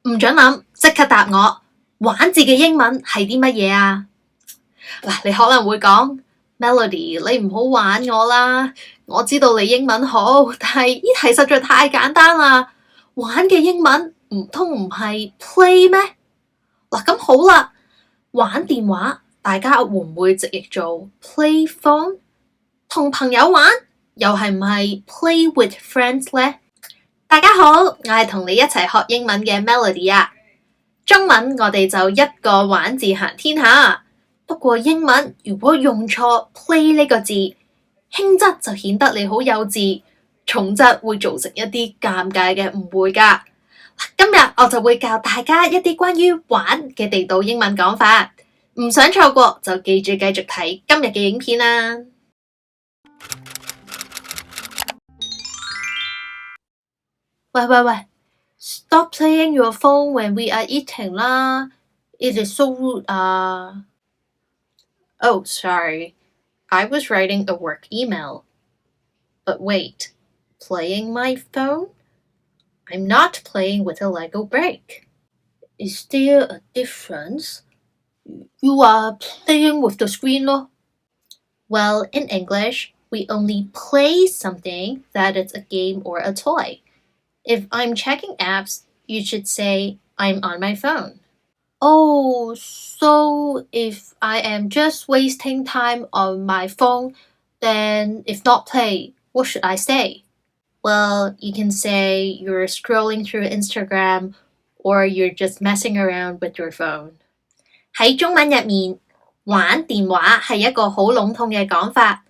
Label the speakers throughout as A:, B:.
A: 唔准諗，即刻答我。玩字嘅英文係啲乜嘢啊？嗱，你可能會講 Melody， 你唔好玩我啦。我知道你英文好，但係呢題實在太簡單啦。玩嘅英文唔通唔係 play 咩？嗱，咁好啦，玩電話，大家會唔會直譯做 play phone？ 同朋友玩又係唔係 play with friends 呢？大家好，我係同你一齊學英文嘅 Melody 啊。中文我哋就一個玩字行天下，不過英文如果用錯 play 呢個字，輕則就顯得你好幼稚，重則會造成一啲尷尬嘅誤會㗎。今日我就會教大家一啲關於玩嘅地道英文講法，唔想錯過就記住繼續睇今日嘅影片啦。喂 Stop playing your phone when we are eating 啦 It is so rude Oh, sorry. I was writing a work email. But wait, playing my phone? I'm not playing with a Lego brick. Is there a difference? You are playing with the screen 咯. Well, in English, we only play something that is a game or a toy. If I'm checking apps, you should say I'm on my phone. Oh, so if I am just wasting time on my phone, then if not play, what should I say? Well, you can say you're scrolling through Instagram or you're just messing around with your phone. 喺中文入面，玩電話係一個好籠統嘅講法，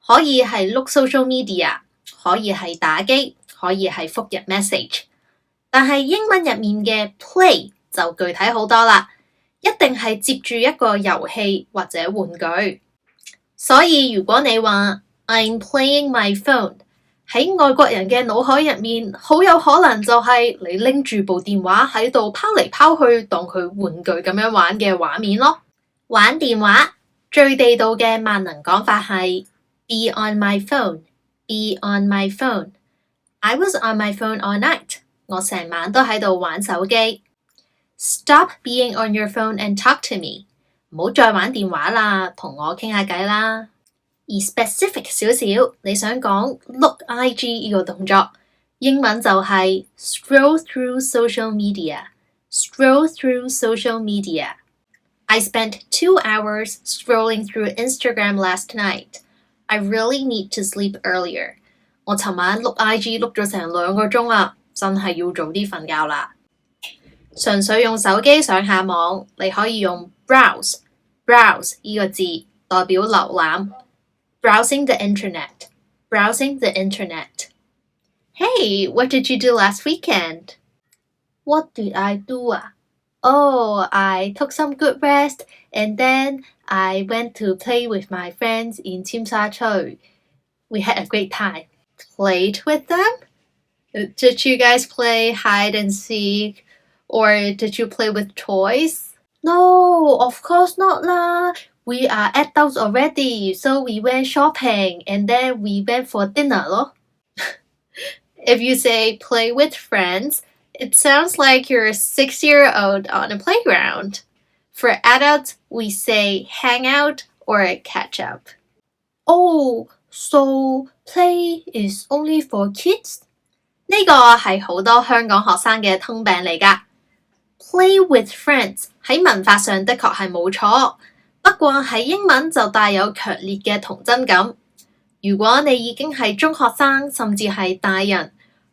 A: 可以係碌 social media， 可以係打機，可以係覆人 message。但係英文入面嘅 play 就具體好多啦，一定係接住一個遊戲或者玩具。所以如果你話 I'm playing my phone， 喺外國人嘅腦海入面，好有可能就係你拎住部電話喺度拋嚟拋去，當佢玩具咁樣玩嘅畫面咯。玩電話最地道嘅萬能講法係 Be on my phone, be on my phone. I was on my phone all night. 我成晚都喺度玩手機。Stop being on your phone and talk to me. 唔好再玩電話啦，同我傾下偈啦。而 specific 少少，你想講 look IG 呢個動作，英文就係 scroll through social media. Scroll through social media. I spent 2 hours scrolling through Instagram last night. I really need to sleep earlier. 我尋晚碌 IG 碌咗成2個鐘啊，真係要早啲瞓覺啦。純粹用手機上下網，你可以用 browse 呢個字代表瀏覽。Browsing the internet. Browsing the internet. Hey, what did you do last weekend? What did I do? Oh, I took some good rest and then I went to play with my friends in 尖沙咀. We had a great time. Played with them? Did you guys play hide and seek? Or did you play with toys? No, of course not lah. We are adults already, so we went shopping and then we went for dinner咯. If you say play with friends, it sounds like you're a 6-year-old on a playground. For adults, we say hang out or catch up. Oh, so play is only for kids? 呢個係好多香港學生嘅通病嚟㗎。Play with friends 喺文法上的確係冇錯，不過喺英文就帶有強烈嘅童真感。如果你已經係中學生，甚至係大人，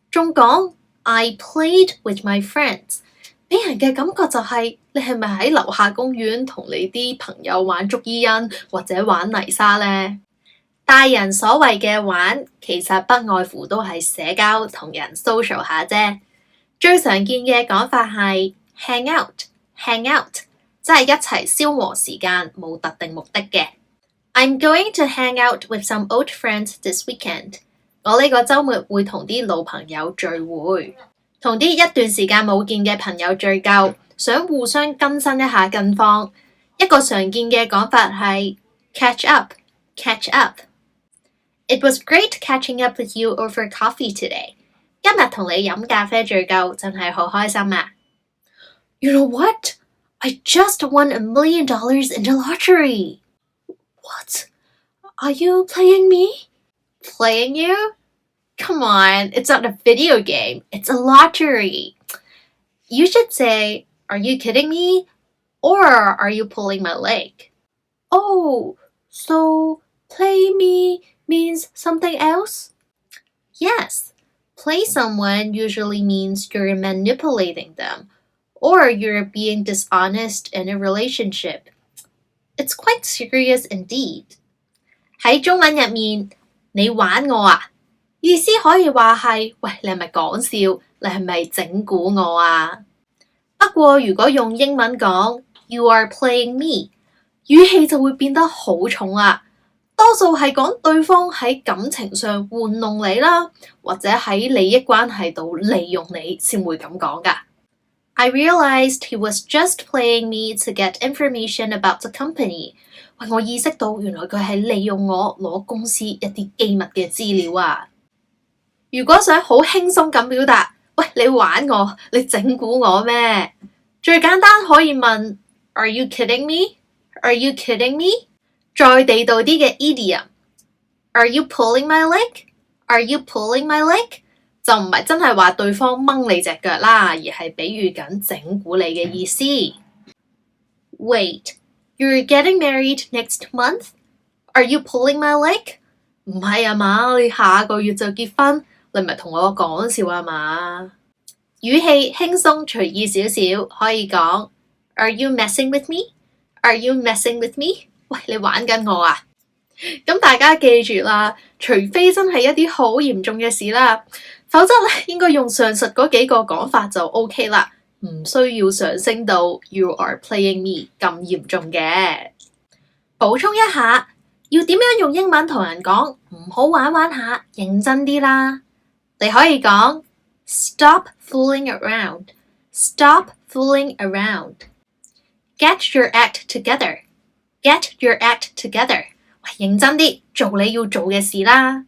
A: 仲講 I played with my friends， 俾人嘅感覺就係你係咪喺樓下公園同你啲朋友玩捉伊人或者玩泥沙呢？大人所謂嘅玩，其實不外乎都係社交同人 social 下啫。最常見嘅講法係 hang out， 即係一齊消磨時間，冇特定目的嘅。I'm going to hang out with some old friends this weekend。我呢個週末會同啲老朋友聚會，同啲一段時間冇見嘅朋友聚舊，想互相更新一下近況。一個常見嘅講法係 catch up。It was great catching up with you over coffee today. 今日同你飲咖啡聚舊真係好開心啊！ You know what? I just won $1 million in the lottery. What? Are you playing me? Playing you? Come on, it's not a video game. It's a lottery. You should say, are you kidding me? Or are you pulling my leg? Oh, so play me means something else? Yes. Play someone usually means you're manipulating them, or you're being dishonest in a relationship. It's quite serious indeed. 喺中文入面，你玩我啊，意思可以話係，喂，你係咪講笑？你係咪整蠱我啊？不過如果用英文講 You are playing me， 語氣就會變得好重啦。多數係講對方喺感情上玩弄你啦，或者喺利益關係度利用你先會咁講㗎。I realized he was just playing me to get information about the company。喂，我意識到原來佢係利用我攞公司一啲機密嘅資料啊！如果想好輕鬆咁表達，喂，你玩我，你整蠱我咩？最簡單可以問 Are you kidding me? Are you kidding me? 再地道啲嘅 idiom Are you pulling my leg? Are you pulling my leg? 就唔係真係話對方掹你隻腳啦，而係比喻緊整蠱你嘅意思。Wait, you're getting married next month? Are you pulling my leg? 唔係啊嘛，你下個月就結婚，你唔係同我講笑啊嘛？語氣輕鬆隨意少少，可以講 Are you messing with me? Are you messing with me? 喂，你玩緊我啊？咁大家記住啦，除非真係一啲好嚴重嘅事啦，否則咧應該用上述嗰幾個講法就 OK 啦，唔需要上升到 You are playing me 咁嚴重嘅。補充一下，要點樣用英文同人講唔好玩玩下，認真啲啦。你可以講 Stop fooling around. Stop fooling around. Get your act together. Get your act together. 喂，認真啲，做你要做嘅事啦。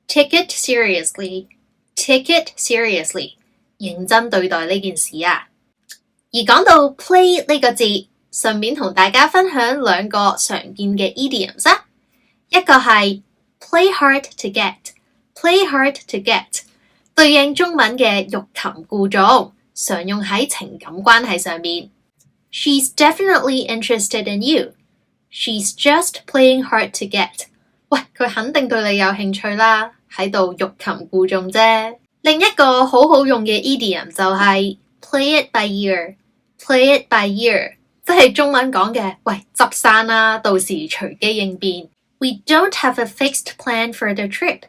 A: Take it seriously. Take it seriously. 認真對待呢件事啊。而講到 play 呢個字，順便同大家分享兩個常見嘅 idioms 啊。一個係 play hard to get。Play hard to get 對應中文嘅欲擒故縱，常用喺情感關係上面。She's definitely interested in you. She's just playing hard to get. 喂，佢肯定對你有興趣啦，喺度欲擒故縱啫。另一個好好用嘅 idiom 就係 play it by ear。Play it by ear 即係中文講嘅，喂，執生啦，到時隨機應變。We don't have a fixed plan for the trip.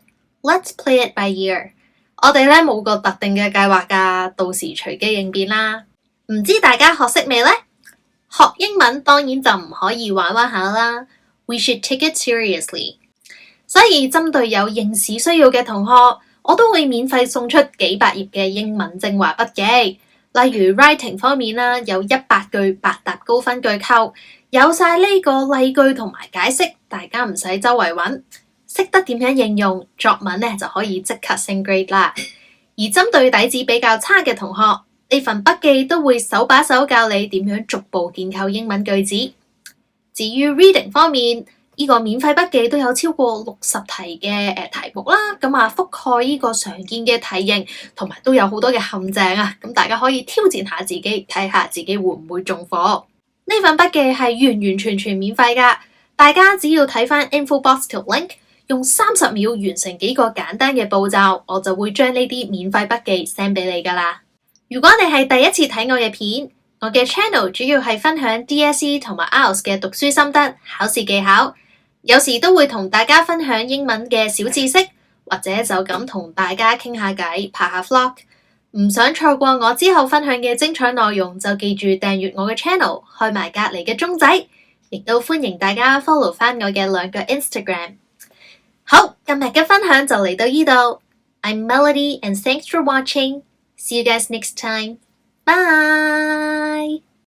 A: Let's play it by ear. 我哋咧冇個特定嘅計劃㗎，到時隨機應變啦。唔知大家學識未呢？學英文當然就唔可以玩玩下啦。We should take it seriously. 所以針對有應試需要嘅同學，我都會免費送出幾百頁嘅英文精華筆記。例如 writing 方面啦，有100句8答高分句構，有晒呢個例句同埋解釋，大家唔使周圍揾，識得點樣應用作文咧就可以即刻升 grade 啦。而針對底子比較差嘅同學，呢份筆記都會手把手教你點樣逐步建構英文句子。至於 reading 方面，呢個免費筆記都有超過60題嘅題目啦，咁覆蓋呢個常見嘅題型，同埋都有好多嘅陷阱啊，咁大家可以挑戰下自己，睇下自己會唔會中火。呢份筆記係完完全全免費㗎，大家只要睇返 info box 條 link， 用30秒完成幾個簡單嘅步驟，我就會將呢啲免費筆記 send 俾你㗎啦。如果你係第一次睇我嘅片，我嘅 channel 主要係分享 DSE 同埋 IELTS 嘅讀書心得、考試技巧，有時都會同大家分享英文嘅小知識，或者就咁同大家傾下偈、拍下 vlog。唔想錯過我之後分享嘅精彩內容，就記住訂閱我嘅 channel， 開埋隔離嘅鐘仔，亦都歡迎大家 follow 返我嘅2個 Instagram。好，今日嘅分享就嚟到呢度。I'm Melody and thanks for watching. See you guys next time. Bye!